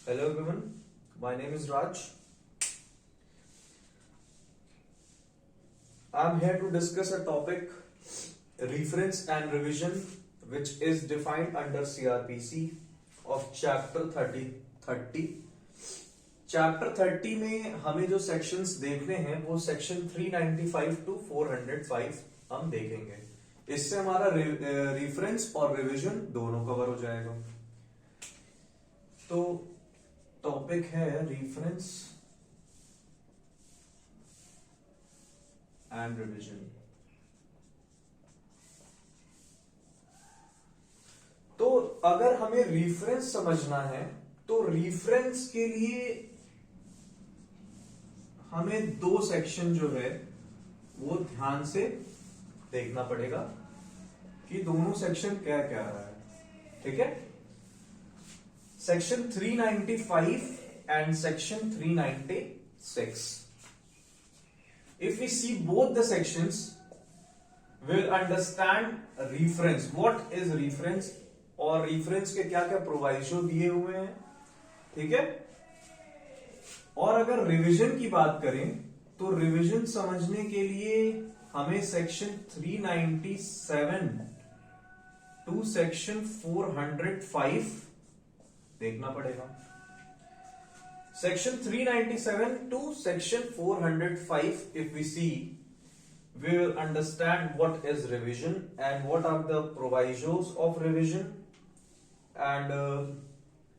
Hello everyone, my name is Raj. I am here to discuss a topic reference and revision which is defined under CRPC of chapter 30. Chapter 30 में हमें जो sections देखने हैं वो section 395 to 405 हम देखेंगे। इससे हमारा रेफरेंस और रिवीजन दोनों कवर हो जाएगा। तो टॉपिक है रेफरेंस एंड रिवीजन। तो अगर हमें रेफरेंस समझना है तो रेफरेंस के लिए हमें दो सेक्शन जो है वो ध्यान से देखना पड़ेगा कि दोनों सेक्शन क्या क्या रहा है। ठीक है, section 395 and section 396। If we see both the sections will understand reference, what is reference और रेफरेंस के क्या क्या प्रोविजन दिए हुए हैं। ठीक है, और अगर रिवीजन की बात करें तो रिवीजन समझने के लिए हमें सेक्शन 397 टू सेक्शन 405 देखना पड़ेगा। Section 397 to section 405 if we see, we will understand what is revision and what are the provisos of revision and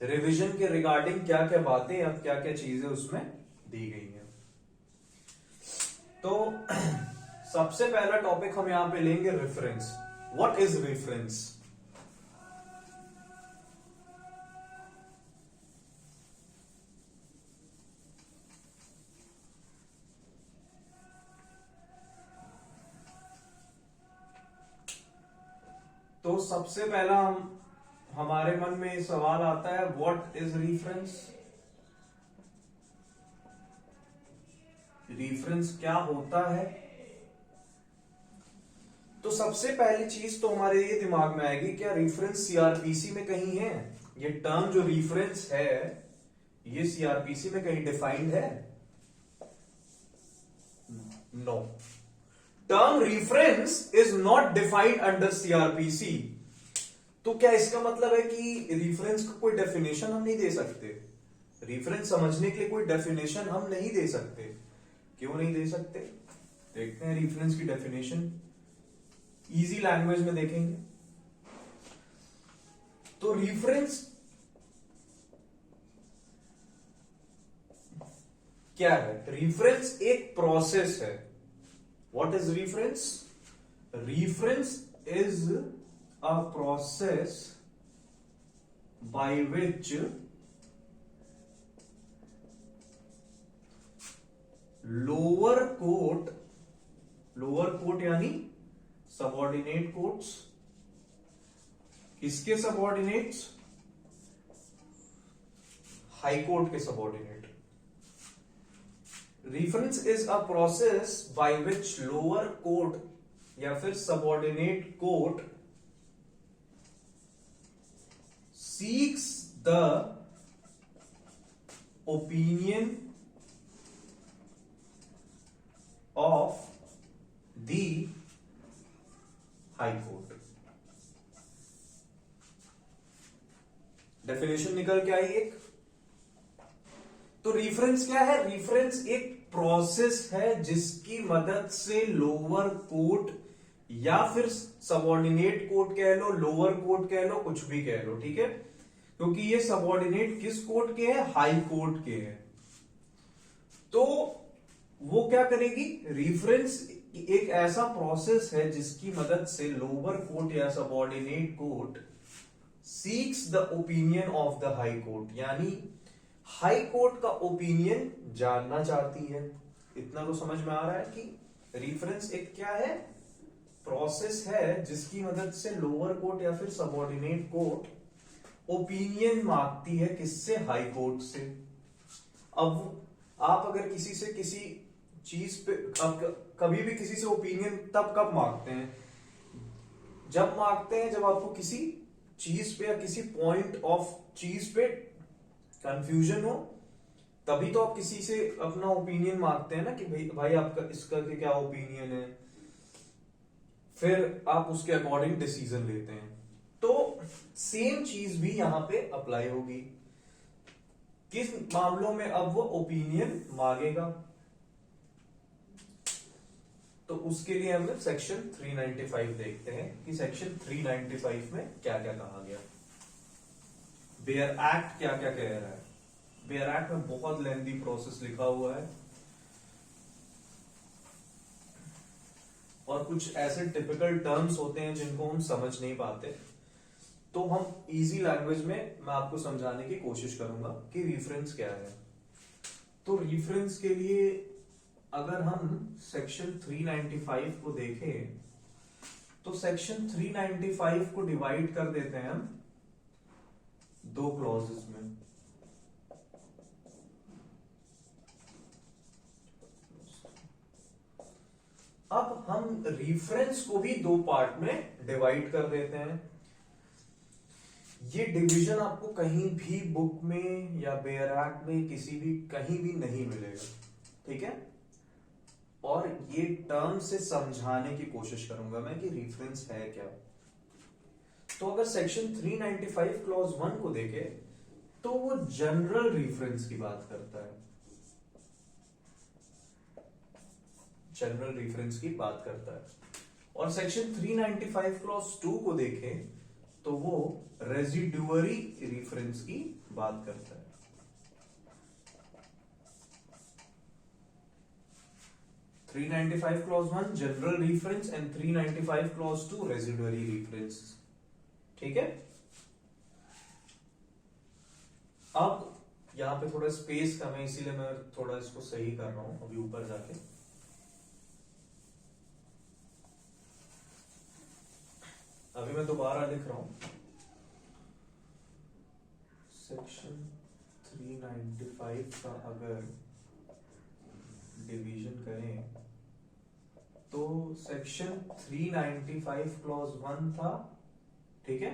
revision के रिगार्डिंग क्या क्या बातें या क्या क्या चीजें उसमें दी गई हैं। तो सबसे पहला टॉपिक हम यहां पे लेंगे रेफरेंस। What is reference? तो सबसे पहला हमारे मन में सवाल आता है, व्हाट इज रेफरेंस? रेफरेंस क्या होता है? तो सबसे पहली चीज तो हमारे ये दिमाग में आएगी, क्या रेफरेंस सीआरपीसी में कहीं है? ये टर्म जो रेफरेंस है ये सीआरपीसी में कहीं डिफाइंड है? No, term reference is not defined under CrPC. तो क्या इसका मतलब है कि रेफरेंस को कोई डेफिनेशन हम नहीं दे सकते? रेफरेंस समझने के लिए कोई डेफिनेशन हम नहीं दे सकते। क्यों नहीं दे सकते? देखते हैं रेफरेंस की डेफिनेशन, इजी लैंग्वेज में देखेंगे। तो रेफरेंस क्या है? रेफरेंस एक प्रोसेस है। What is reference? Reference is a process by which lower court यानी सबऑर्डिनेट कोर्ट्स, किसके सबऑर्डिनेट्स? हाई कोर्ट के subordinate. Reference is a process by which lower court या फिर subordinate court seeks the opinion of the high court। Definition निकल के आई एक। तो reference क्या है? रेफरेंस एक प्रोसेस है जिसकी मदद से लोअर कोर्ट या फिर सबऑर्डिनेट कोर्ट कह लो, लोअर कोर्ट कह लो, कुछ भी कह लो। ठीक है, क्योंकि ये सबऑर्डिनेट किस कोर्ट के हैं? हाई कोर्ट के हैं। तो वो क्या करेगी? रेफरेंस एक ऐसा प्रोसेस है जिसकी मदद से लोअर कोर्ट या subordinate court seeks the opinion of the high court, यानी हाई कोर्ट का ओपिनियन जानना चाहती है। इतना तो समझ में आ रहा है कि रेफरेंस एक क्या है? प्रोसेस है जिसकी मदद से लोअर कोर्ट या फिर सबऑर्डिनेट कोर्ट ओपिनियन मांगती है, किससे? हाई कोर्ट से। अब आप अगर किसी से किसी चीज पे, आप कभी भी किसी से ओपिनियन तब कब मांगते हैं? जब मांगते हैं जब आपको किसी चीज पे या किसी पॉइंट ऑफ चीज पे कंफ्यूजन हो तभी तो आप किसी से अपना ओपिनियन मांगते हैं ना कि भाई भाई आपका इसका क्या ओपिनियन है, फिर आप उसके अकॉर्डिंग डिसीजन लेते हैं। तो सेम चीज भी यहां पे अप्लाई होगी। किस मामलों में अब वो ओपिनियन मांगेगा, तो उसके लिए हम सेक्शन 395 देखते हैं कि सेक्शन 395 में क्या क्या कहा गया। बेयर एक्ट क्या क्या कह रहा है। बेयर एक्ट में बहुत लेंथी प्रोसेस लिखा हुआ है और कुछ ऐसे टिपिकल टर्म्स होते हैं जिनको हम समझ नहीं पाते, तो हम इजी लैंग्वेज में मैं आपको समझाने की कोशिश करूंगा कि रेफरेंस क्या है। तो रेफरेंस के लिए अगर हम सेक्शन 395 को देखें तो सेक्शन 395 को डिवाइड कर देते हैं हम दो क्लॉजेस में। अब हम रेफरेंस को भी दो पार्ट में डिवाइड कर देते हैं। ये डिवीजन आपको कहीं भी बुक में या बेयर एक्ट में किसी भी कहीं भी नहीं मिलेगा, ठीक है। और ये टर्म से समझाने की कोशिश करूंगा मैं कि रेफरेंस है क्या। तो अगर सेक्शन 395 क्लॉज 1 को देखे तो वो जनरल रेफरेंस की बात करता है, जनरल रेफरेंस की बात करता है। और सेक्शन 395 क्लॉज 2 को देखें तो वो रेजिडुअरी रेफरेंस की बात करता है। 395 clause 1 general reference and 395 clause 2 residuary reference, ठीक है। अब यहां पे थोड़ा स्पेस कम है इसीलिए मैं थोड़ा इसको सही कर रहा हूं अभी ऊपर जाके। अभी मैं दोबारा लिख रहा हूं सेक्शन 395 का अगर डिवीजन करें तो सेक्शन 395 क्लॉज 1 था, ठीक है,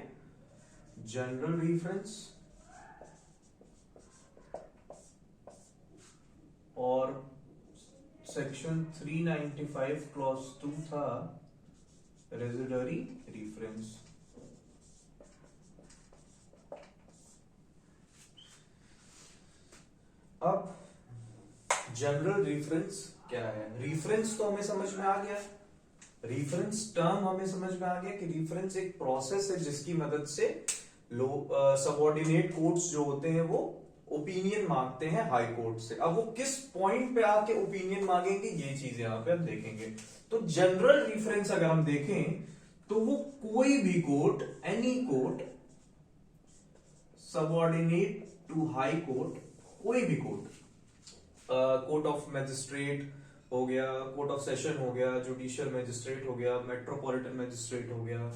जनरल रेफरेंस, और सेक्शन 395 क्लॉज 2 था रेजिडुअरी रेफरेंस। अब जनरल रेफरेंस क्या है। रेफरेंस तो हमें समझ में आ गया, रेफरेंस टर्म हमें समझ में आ गया कि रेफरेंस एक प्रोसेस है जिसकी मदद से सबऑर्डिनेट कोर्ट्स जो होते हैं वो ओपिनियन मांगते हैं हाई कोर्ट से। अब वो किस पॉइंट पे आके ओपिनियन मांगेंगे ये चीज यहां पे हम देखेंगे। तो जनरल रेफरेंस अगर हम देखें तो वो कोई भी court, any court subordinate to high court, कोई भी कोर्ट, कोर्ट ऑफ मैजिस्ट्रेट हो गया, कोर्ट ऑफ सेशन हो गया, जुडिशियल मैजिस्ट्रेट हो गया, मेट्रोपॉलिटन मैजिस्ट्रेट हो गया,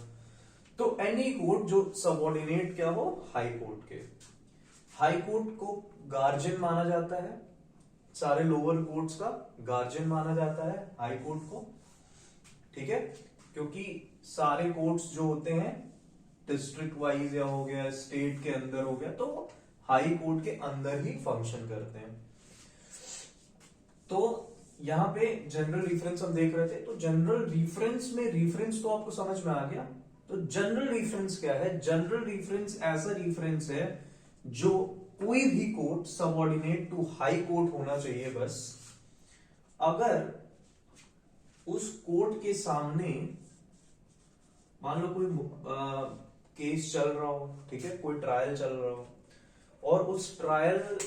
तो एनी कोर्ट जो सबऑर्डिनेट क्या हो हाई कोर्ट के। हाई कोर्ट को गार्जियन माना जाता है, सारे लोअर कोर्ट्स का गार्जियन माना जाता है हाई कोर्ट को, ठीक है, क्योंकि सारे कोर्ट्स जो होते हैं डिस्ट्रिक्ट वाइज या हो गया स्टेट के अंदर हो गया, तो हाई कोर्ट के अंदर ही फंक्शन करते हैं। तो यहां पे जनरल रेफरेंस हम देख रहे थे, तो जनरल रेफरेंस में रेफरेंस तो आपको समझ में आ गया। तो जनरल रेफरेंस क्या है। जनरल रेफरेंस ऐसा रेफरेंस है जो कोई भी court subordinate to high court होना चाहिए बस, अगर उस कोर्ट के सामने मान लो कोई केस चल रहा हो, ठीक है, कोई ट्रायल चल रहा हो, और उस ट्रायल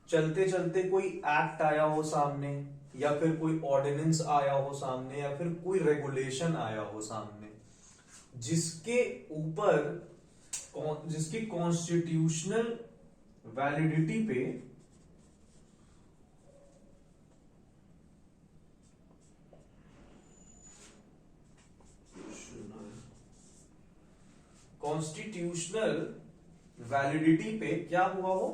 चलते चलते कोई एक्ट आया हो सामने, या फिर कोई ऑर्डिनेंस आया हो सामने, या फिर कोई रेगुलेशन आया हो सामने, जिसके ऊपर जिसकी कॉन्स्टिट्यूशनल वैलिडिटी पे क्या हुआ हो,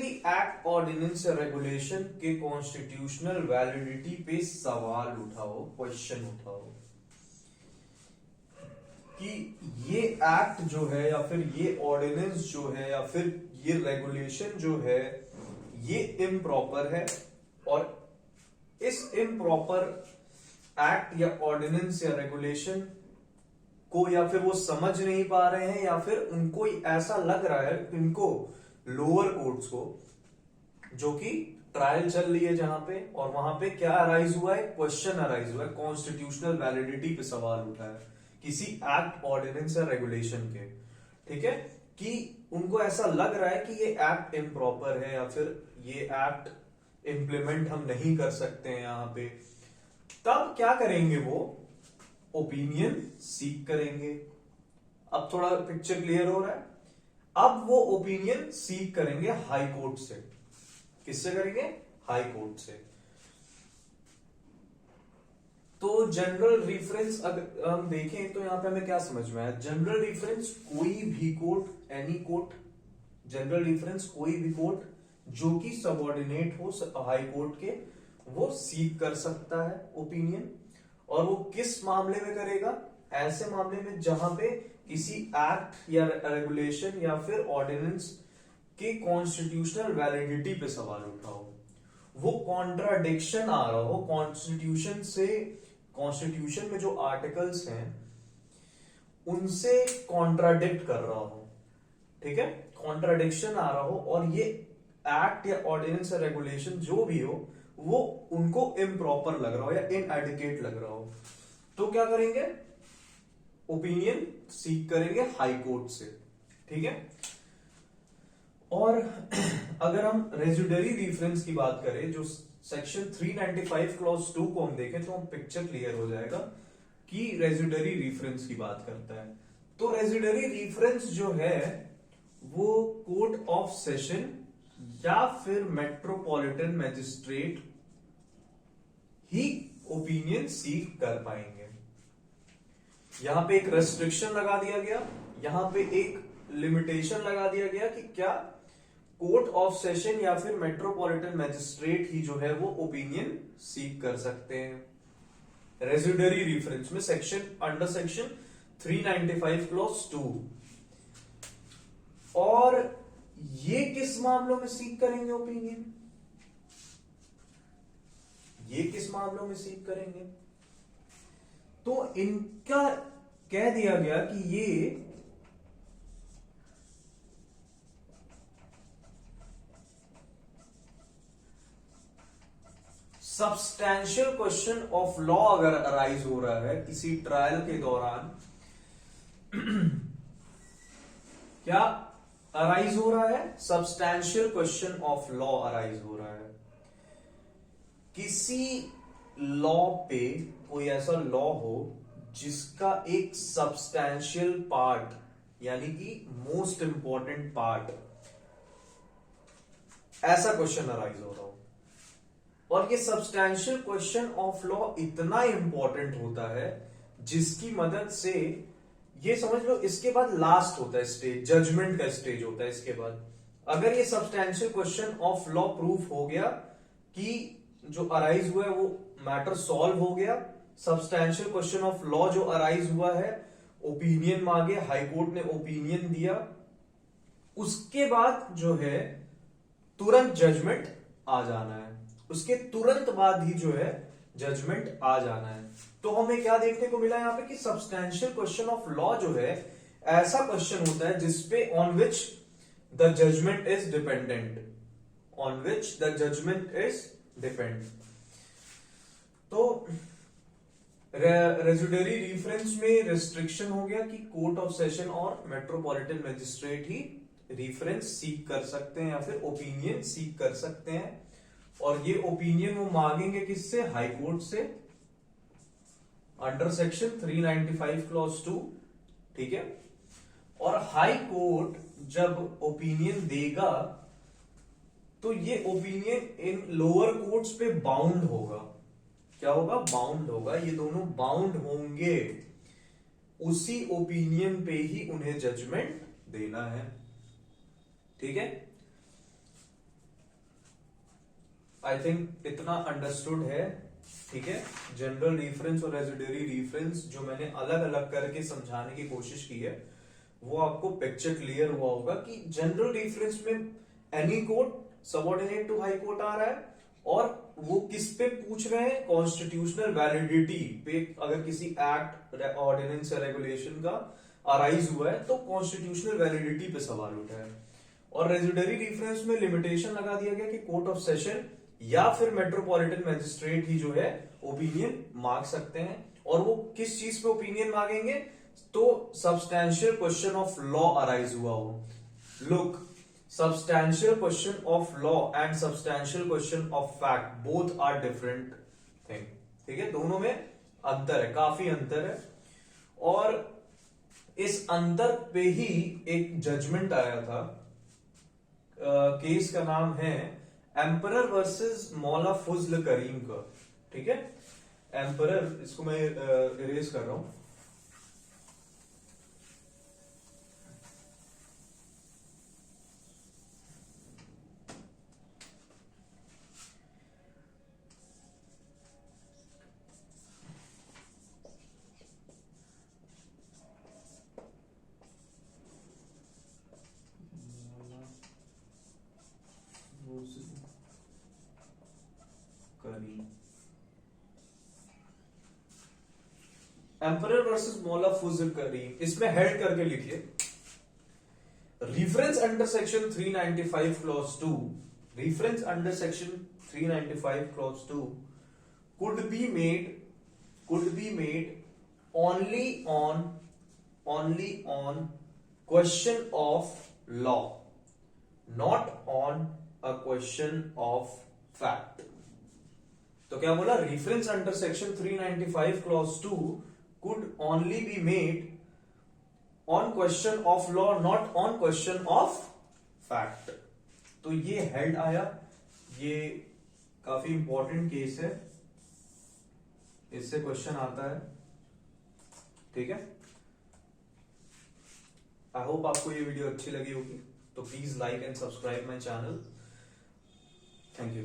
भी एक्ट, ऑर्डिनेंस या रेगुलेशन के कॉन्स्टिट्यूशनल वैलिडिटी पे सवाल उठाओ, क्वेश्चन उठाओ कि ये एक्ट जो है या फिर ये ऑर्डिनेंस जो है या फिर ये रेगुलेशन जो है ये इम्प्रॉपर है, और इस इम्प्रॉपर एक्ट या ऑर्डिनेंस या रेगुलेशन को या फिर वो समझ नहीं पा रहे हैं या फिर उनको ऐसा लग रहा है, इनको लोअर कोर्ट्स को, जो कि ट्रायल चल रही है जहां पे, और वहां पे क्या अराइज हुआ है, क्वेश्चन अराइज हुआ है, कॉन्स्टिट्यूशनल वैलिडिटी पे सवाल उठा है किसी एक्ट, ऑर्डिनेंस या रेगुलेशन के, ठीक है, कि उनको ऐसा लग रहा है कि ये एक्ट इम्प्रॉपर है या फिर ये एक्ट इंप्लीमेंट हम नहीं कर सकते हैं यहां पे। तब क्या करेंगे वो, ओपिनियन सीक करेंगे। अब थोड़ा पिक्चर क्लियर हो रहा है। अब वो ओपिनियन सीक करेंगे हाई कोर्ट से। किससे करेंगे, हाई कोर्ट से। तो जनरल रेफरेंस अगर हम देखें तो यहां पे हमें क्या समझ में आया, जनरल रेफरेंस कोई भी court, any court, general reference कोई भी कोर्ट जो कि सबऑर्डिनेट हो हाई कोर्ट के, वो सीक कर सकता है ओपिनियन। और वो किस मामले में करेगा, ऐसे मामले में जहां पे किसी एक्ट या रेगुलेशन या फिर ऑर्डिनेंस के कॉन्स्टिट्यूशनल वैलिडिटी पे सवाल उठा हो, वो कॉन्ट्राडिक्शन आ रहा हो कॉन्स्टिट्यूशन से, कॉन्स्टिट्यूशन में जो आर्टिकल्स हैं उनसे कॉन्ट्राडिक्ट कर रहा हो, ठीक है, कॉन्ट्राडिक्शन आ रहा हो, और ये एक्ट या ऑर्डिनेंस या रेगुलेशन जो भी हो वो उनको इम्प्रॉपर लग रहा हो या इनएडिक्वेट लग रहा हो, तो क्या करेंगे, ओपिनियन सीक करेंगे हाई कोर्ट से, ठीक है। और अगर हम रेजिडरी रेफरेंस की बात करें, जो सेक्शन 395 क्लॉज 2 को हम देखें तो हम पिक्चर क्लियर हो जाएगा कि रेजिडरी रेफरेंस की बात करता है। तो रेजिडरी रेफरेंस जो है वो कोर्ट ऑफ सेशन या फिर मेट्रोपॉलिटन मैजिस्ट्रेट ही ओपिनियन सीक कर पाएंगे। यहां पे एक रेस्ट्रिक्शन लगा दिया गया, यहां पे एक लिमिटेशन लगा दिया गया कि क्या कोर्ट ऑफ सेशन या फिर मेट्रोपॉलिटन मैजिस्ट्रेट ही जो है वो ओपिनियन सीक कर सकते हैं रेजिडरी रेफरेंस में, सेक्शन अंडर सेक्शन 395 क्लॉज 2। और ये किस मामलों में सीक करेंगे ओपिनियन, ये किस मामलों में सीक करेंगे, तो इनका कह दिया गया कि ये सब्सटैंशियल क्वेश्चन ऑफ लॉ अगर अराइज हो रहा है किसी ट्रायल के दौरान, क्या अराइज हो रहा है, substantial question of law arise हो रहा है, किसी लॉ पे कोई ऐसा लॉ हो जिसका एक सब्सटैंशियल पार्ट यानी कि मोस्ट इंपॉर्टेंट पार्ट, ऐसा क्वेश्चन अराइज हो रहा हो, और ये सब्सटैंशियल क्वेश्चन ऑफ लॉ इतना इंपॉर्टेंट होता है जिसकी मदद से, ये समझ लो इसके बाद लास्ट होता है स्टेज, जजमेंट का स्टेज होता है इसके बाद। अगर ये substantial question of law proof हो गया कि जो अराइज हुआ है वो मैटर सॉल्व हो गया, सब्सटैंशियल क्वेश्चन ऑफ लॉ जो अराइज हुआ है, ओपिनियन मांगे, हाई कोर्ट ने ओपिनियन दिया, उसके बाद जो है तुरंत जजमेंट आ जाना है, उसके तुरंत बाद ही जो है जजमेंट आ जाना है। तो हमें क्या देखने को मिला यहां पे कि सब्सटैंशियल क्वेश्चन ऑफ लॉ जो है ऐसा क्वेश्चन होता है जिसपे on which the judgement is dependent, on which the judgement is depend. तो रेजिडरी रेफरेंस में रिस्ट्रिक्शन हो गया कि कोर्ट ऑफ सेशन और मेट्रोपॉलिटन मैजिस्ट्रेट ही रेफरेंस सीक कर सकते हैं या फिर ओपिनियन सीक कर सकते हैं, और ये ओपिनियन वो मांगेंगे किससे, हाई कोर्ट से, अंडर सेक्शन 395 क्लॉज 2, ठीक है। और हाई कोर्ट जब ओपिनियन देगा तो ये ओपिनियन इन लोअर कोर्ट्स पे बाउंड होगा, क्या होगा, बाउंड होगा, ये दोनों बाउंड होंगे, उसी ओपिनियन पे ही उन्हें जजमेंट देना है, ठीक है। आई थिंक इतना अंडरस्टूड है, ठीक है। जनरल रेफरेंस और रेजिडरी रेफरेंस जो मैंने अलग अलग करके समझाने की कोशिश की है, वो आपको पिक्चर क्लियर हुआ होगा कि जनरल रेफरेंस में any court subordinate to high court आ रहा है, और वो किस पे पूछ रहे हैं, कॉन्स्टिट्यूशनल वैलिडिटी पे। अगर किसी एक्ट, ऑर्डिनेंस या रेगुलेशन का अराइज हुआ है तो कॉन्स्टिट्यूशनल वैलिडिटी पे सवाल उठा है। और रेजिडरी रेफरेंस में लिमिटेशन लगा दिया गया कि कोर्ट ऑफ सेशन या फिर मेट्रोपॉलिटन मजिस्ट्रेट ही जो है ओपिनियन मांग सकते हैं। और वो किस चीज पे ओपिनियन मांगेंगे, तो substantial question of law arise हुआ हो। Look, substantial question of law and substantial question of fact both are different thing, ठीक है। दोनों में अंतर है, काफी अंतर है। और इस अंतर पे ही एक जजमेंट आया था। केस का नाम है एम्परर वर्सेस मौला फजल करीम का, ठीक है। एम्परर, इसको मैं इरेज कर रहा हूं। एम्परर वर्सेस मौला फजल करीम, इसमें हेड करके लिखिए, reference under section 395 clause 2, reference under section 395 clause 2 could be made only on question of law, not on a question of fact। तो क्या बोला, reference under section 395 clause 2 could only be made on question of law, not on question of fact। तो ये head आया, ये काफी important case है, इससे क्वेश्चन आता है, ठीक है। आई होप आपको ये वीडियो अच्छी लगी होगी, तो please like and subscribe my channel. Thank you.